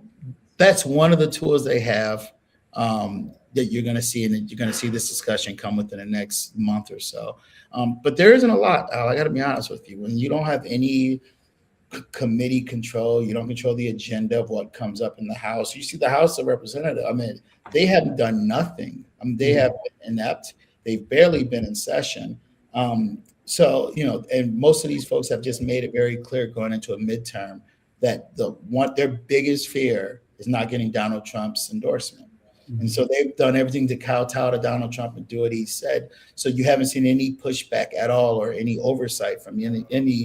that's one of the tools they have that you're going to see, and you're going to see this discussion come within the next month or so. But there isn't a lot. I got to be honest with you. When you don't have any committee control, you don't control the agenda of what comes up in the House. You see the House of Representatives, I mean, they haven't done nothing. I mean, they have been inept. They've barely been in session. So, and most of these folks have just made it very clear going into a midterm that their biggest fear is not getting Donald Trump's endorsement. And so they've done everything to kowtow to Donald Trump and do what he said. So you haven't seen any pushback at all or any oversight from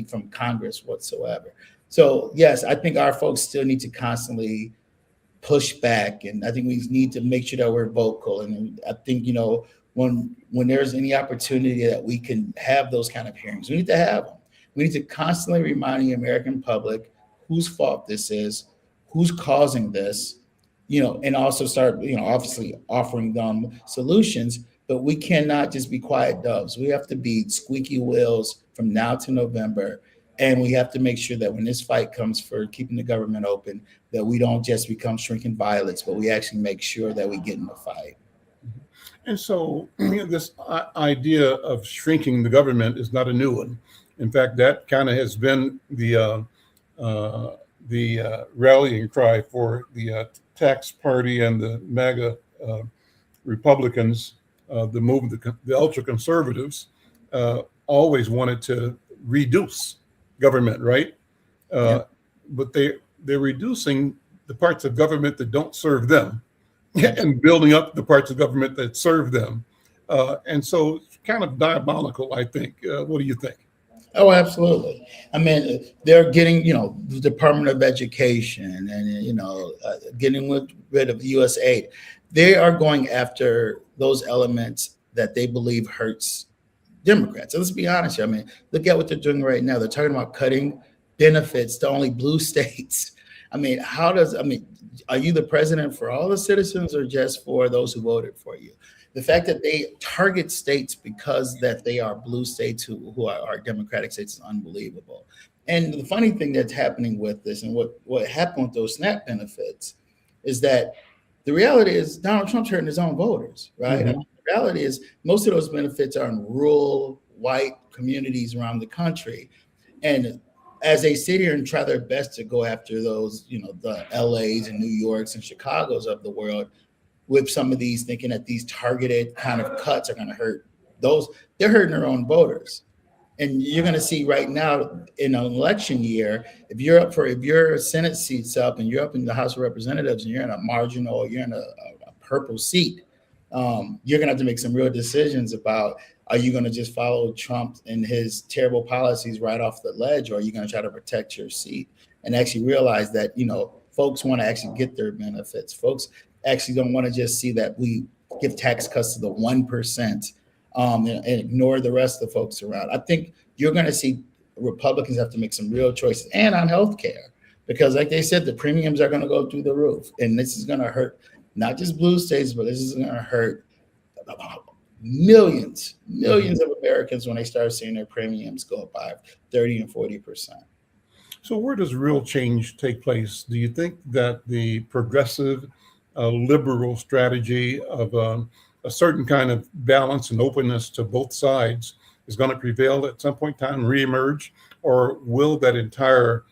from Congress whatsoever. So yes, I think our folks still need to constantly push back, and I think we need to make sure that we're vocal. And I think when there's any opportunity that we can have those kind of hearings, we need to have them. We need to constantly remind the American public whose fault this is, who's causing this. And also start, obviously offering them solutions, but we cannot just be quiet doves. We have to be squeaky wheels from now to November. And we have to make sure that when this fight comes for keeping the government open, that we don't just become shrinking violets, but we actually make sure that we get in the fight. And so this idea of shrinking the government is not a new one. In fact, that kind of has been the rallying cry for the tax party and the MAGA Republicans, the ultra conservatives, always wanted to reduce government, right? But they're reducing the parts of government that don't serve them and building up the parts of government that serve them. And so it's kind of diabolical, I think. What do you think? Oh, absolutely. I mean, they're getting, the Department of Education and, getting rid of USAID. They are going after those elements that they believe hurts Democrats. So let's be honest here. I mean, look at what they're doing right now. They're talking about cutting benefits to only blue states. I mean, are you the president for all the citizens or just for those who voted for you? The fact that they target states because that they are blue states who are Democratic states is unbelievable. And the funny thing that's happening with this and what happened with those SNAP benefits is that the reality is Donald Trump's hurting his own voters, right? Mm-hmm. And the reality is most of those benefits are in rural white communities around the country. And as they sit here and try their best to go after those, the LAs and New Yorks and Chicagos of the world, with some of these thinking that these targeted kind of cuts are going to hurt those, they're hurting their own voters. And you're going to see right now in an election year, if your Senate seat's up and you're up in the House of Representatives and you're in a marginal, you're in a purple seat, you're going to have to make some real decisions about, are you going to just follow Trump and his terrible policies right off the ledge, or are you going to try to protect your seat and actually realize that, folks want to actually get their benefits. Folks actually don't want to just see that we give tax cuts to the 1% and ignore the rest of the folks around. I think you're going to see Republicans have to make some real choices, and on healthcare, because like they said, the premiums are going to go through the roof, and this is going to hurt not just blue states, but this is going to hurt millions of Americans when they start seeing their premiums go up by 30 and 40%. So where does real change take place? Do you think that the progressive liberal strategy of a certain kind of balance and openness to both sides is going to prevail at some point in time, reemerge, or will that entire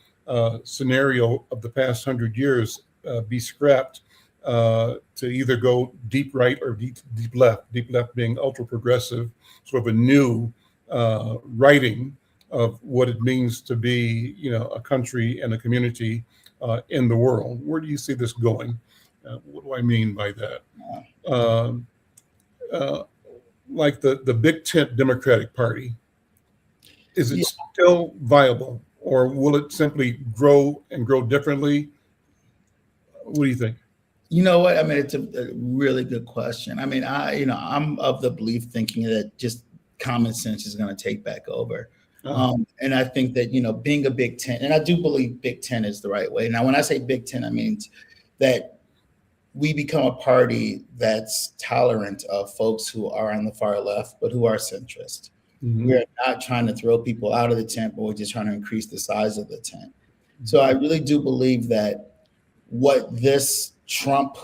scenario of the past 100 years be scrapped to either go deep right or deep left being ultra progressive, sort of a new writing of what it means to be, a country and a community in the world? Where do you see this going? What do I mean by that? Like the big tent Democratic Party, is it still viable, or will it simply grow and grow differently? What do you think? You know what? I mean, it's a really good question. I mean, I'm of the belief thinking that just common sense is going to take back over. And I think that, being a Big Ten, and I do believe Big Ten is the right way. Now, when I say Big Ten, I mean that we become a party that's tolerant of folks who are on the far left, but who are centrist. Mhm. We're not trying to throw people out of the tent, but we're just trying to increase the size of the tent. So I really do believe that what this Trump,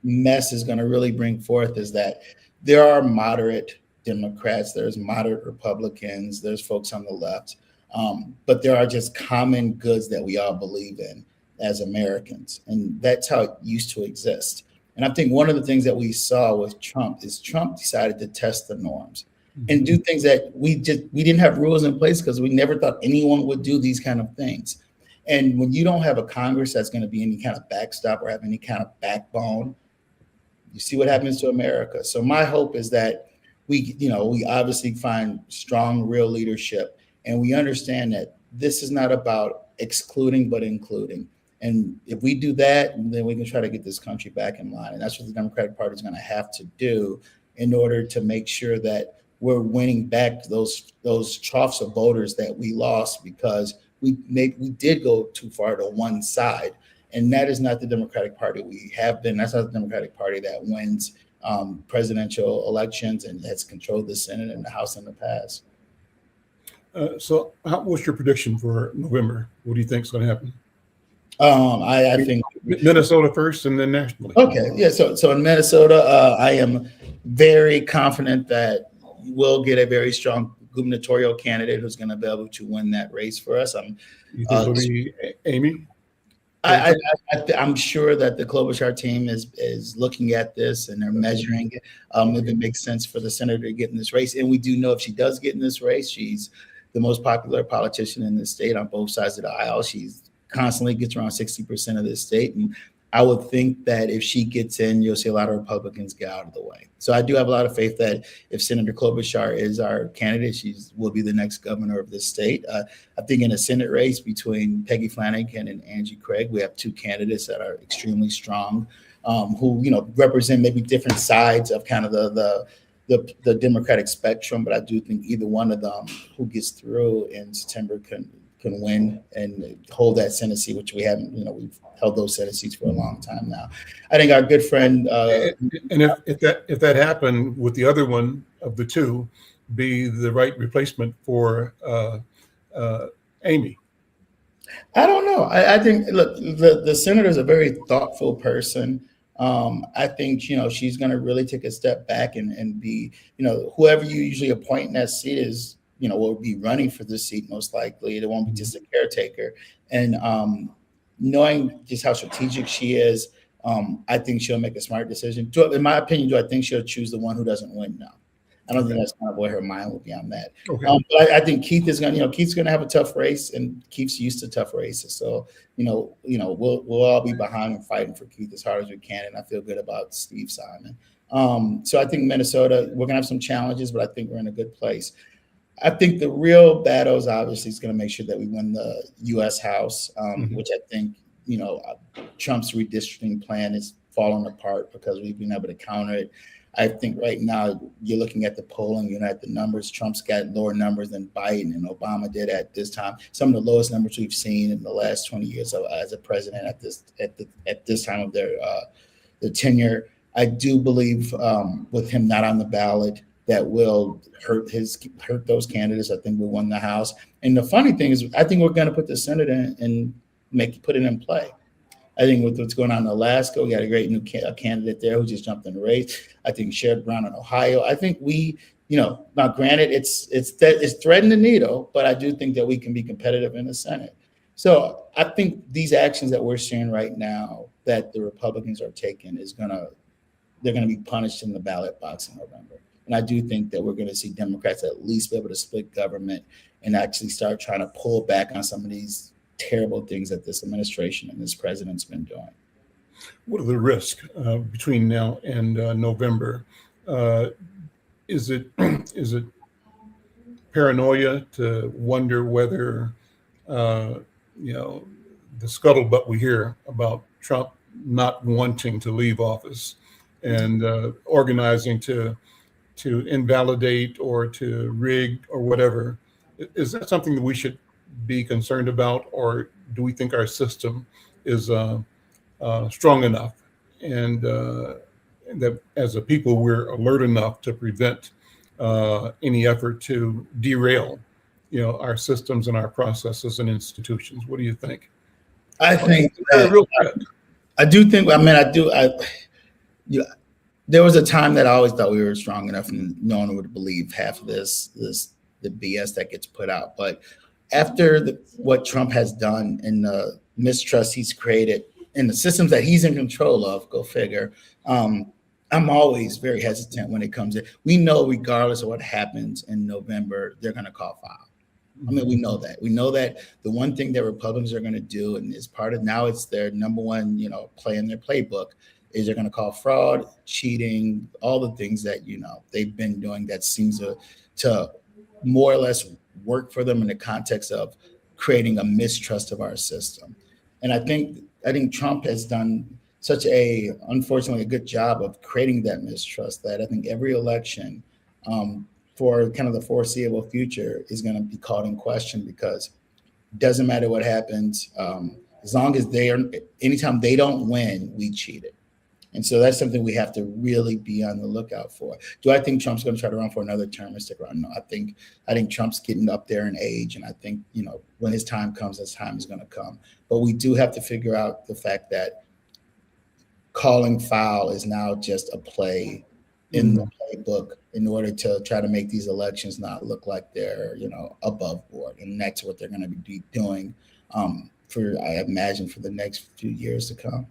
mess is going to really bring forth is that there are moderate Democrats, there's moderate Republicans, there's folks on the left, but there are just common goods that we all believe in as Americans, and that's how it used to exist. And I think one of the things that we saw with Trump is Trump decided to test the norms and do things that we didn't have rules in place because we never thought anyone would do these kind of things. And when you don't have a Congress that's going to be any kind of backstop or have any kind of backbone, you see what happens to America. So my hope is that we obviously find strong, real leadership, and we understand that this is not about excluding but including. And if we do that, then we can try to get this country back in line. And that's what the Democratic Party is going to have to do in order to make sure that we're winning back those troughs of voters that we lost because we did go too far to one side. And that is not the Democratic Party we have been. That's not the Democratic Party that wins presidential elections and has controlled the Senate and the House in the past. So what's your prediction for November? What do you think is going to happen? I think Minnesota first and then nationally. Okay, yeah. So in Minnesota, I am very confident that we'll get a very strong gubernatorial candidate who's going to be able to win that race for us. You think it'll be Amy? I'm sure that the Klobuchar team is looking at this and they're measuring if it makes sense for the senator to get in this race. And we do know if she does get in this race, she's the most popular politician in the state on both sides of the aisle. She's constantly gets around 60% of the state. And I would think that if she gets in, you'll see a lot of Republicans get out of the way. So I do have a lot of faith that if Senator Klobuchar is our candidate, she will be the next governor of this state. I think in a Senate race between Peggy Flanagan and Angie Craig, we have two candidates that are extremely strong, who represent maybe different sides of kind of the Democratic spectrum. But I do think either one of them who gets through in September can win and hold that Senate seat, which we haven't, we've held those Senate seats for a long time now. I think our good friend. And if that happened, would the other one of the two be the right replacement for Amy? I don't know. I think, look, the senator is a very thoughtful person. I think, she's going to really take a step back and be, whoever you usually appoint in that seat is, will be running for this seat most likely. It won't be just a caretaker. And knowing just how strategic she is, I think she'll make a smart decision. In my opinion, do I think she'll choose the one who doesn't win? No. I don't think that's kind of where her mind will be on that. Okay. But I think Keith is going to have a tough race, and Keith's used to tough races. So, we'll all be behind and fighting for Keith as hard as we can. And I feel good about Steve Simon. So I think Minnesota, we're going to have some challenges, but I think we're in a good place. I think the real battle is obviously going to make sure that we win the U.S. House, which I think, Trump's redistricting plan is falling apart because we've been able to counter it. I think right now you're looking at the polling, at the numbers. Trump's got lower numbers than Biden and Obama did at this time. Some of the lowest numbers we've seen in the last 20 years as a president at this time of their tenure. I do believe with him not on the ballot, that will hurt those candidates. I think we won the House. And the funny thing is, I think we're going to put the Senate in and put it in play. I think with what's going on in Alaska, we got a great new candidate there who just jumped in the race. I think Sherrod Brown in Ohio. I think we, now granted, it's threading the needle, but I do think that we can be competitive in the Senate. So I think these actions that we're seeing right now that the Republicans are taking they're going to be punished in the ballot box in November. And I do think that we're going to see Democrats at least be able to split government and actually start trying to pull back on some of these terrible things that this administration and this president's been doing. What are the risks between now and November? Is it paranoia to wonder whether the scuttlebutt we hear about Trump not wanting to leave office and organizing to invalidate or to rig or whatever? Is that something that we should be concerned about, or do we think our system is strong enough and that as a people we're alert enough to prevent any effort to derail, our systems and our processes and institutions. What do you think? I think They're a real threat. I do think. I mean, I do. Yeah, there was a time that I always thought we were strong enough, and no one would believe half of the BS that gets put out. But after what Trump has done and the mistrust he's created and the systems that he's in control of, go figure. I'm always very hesitant when it comes to. We know, regardless of what happens in November, they're going to call foul. I mean, we know that. We know that the one thing that Republicans are going to do, and it's part of now, it's their number one, play in their playbook, is they're going to call fraud, cheating, all the things that they've been doing that seems to more or less work for them in the context of creating a mistrust of our system. And I think Trump has done such unfortunately, a good job of creating that mistrust that I think every election for kind of the foreseeable future is going to be called in question, because it doesn't matter what happens. As long as anytime they don't win, we cheated. And so that's something we have to really be on the lookout for. Do I think Trump's going to try to run for another term and stick around? No, I think Trump's getting up there in age, and I think, when his time comes, his time is going to come. But we do have to figure out the fact that calling foul is now just a play in the playbook in order to try to make these elections not look like they're, above board. And that's what they're going to be doing I imagine, for the next few years to come.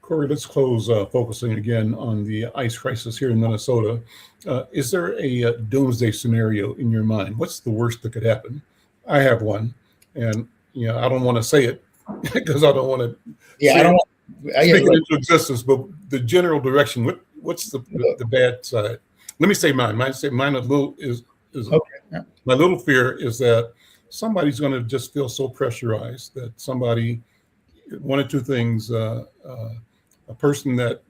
Corey, let's close focusing again on the ICE crisis here in Minnesota. Is there a doomsday scenario in your mind? What's the worst that could happen? I have one, and I don't want to say it because I don't want to speak it into existence. But the general direction, what's the bad side? Let me say mine. Mine a little is okay. Yeah. My little fear is that somebody's going to just feel so pressurized that somebody, one or two things. A person that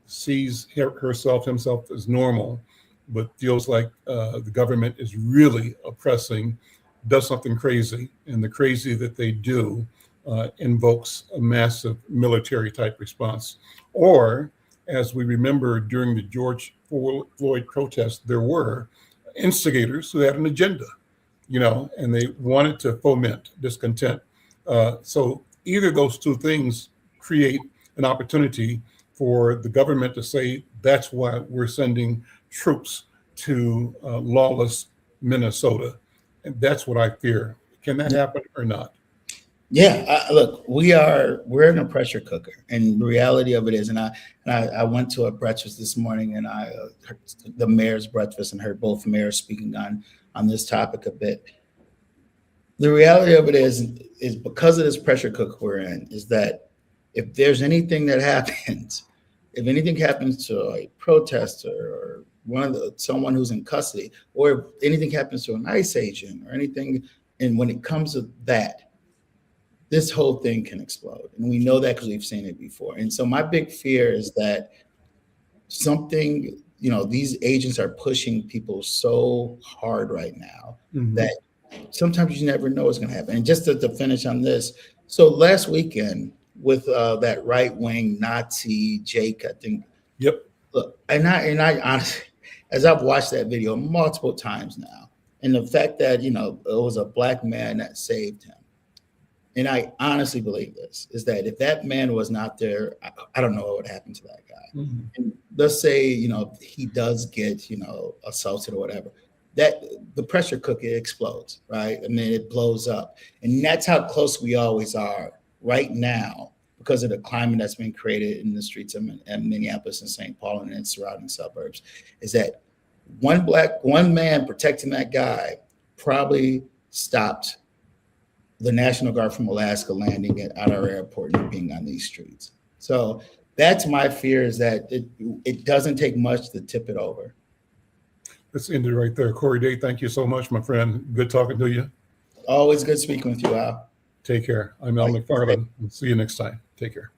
sees himself as normal, but feels like the government is really oppressing, does something crazy, and the crazy that they do invokes a massive military type response. Or, as we remember during the George Floyd protest, there were instigators who had an agenda, and they wanted to foment discontent. So either those two things create an opportunity for the government to say, that's why we're sending troops to lawless Minnesota. And that's what I fear. Can that happen or not? Yeah, look, we're in a pressure cooker, and the reality of it is, and I went to a breakfast this morning, and I heard the mayor's breakfast, and heard both mayors speaking on this topic a bit. The reality of it is because of this pressure cooker we're in, is that if there's anything that happens, if anything happens to a protester or someone who's in custody, or if anything happens to an ICE agent or anything, and when it comes to that, this whole thing can explode. And we know that because we've seen it before. And so my big fear is that these agents are pushing people so hard right now that sometimes you never know what's going to happen. And just to finish on this, so last weekend, with that right-wing Nazi Jake, I think. Yep. Look, and I honestly, as I've watched that video multiple times now, and the fact that it was a black man that saved him, and I honestly believe this, is that if that man was not there, I don't know what would happen to that guy. And let's say he does get assaulted or whatever, that the pressure cooker explodes, right? And then it blows up, and that's how close we always are right now, because of the climate that's been created in the streets of Minneapolis and St. Paul and its surrounding suburbs, is that one man protecting that guy probably stopped the National Guard from Alaska landing at our airport and being on these streets. So that's my fear, is that it doesn't take much to tip it over. Let's end it right there. Corey Day, thank you so much, my friend. Good talking to you. Always good speaking with you, Al. Take care. I'm Al McFarland. See you next time. Take care.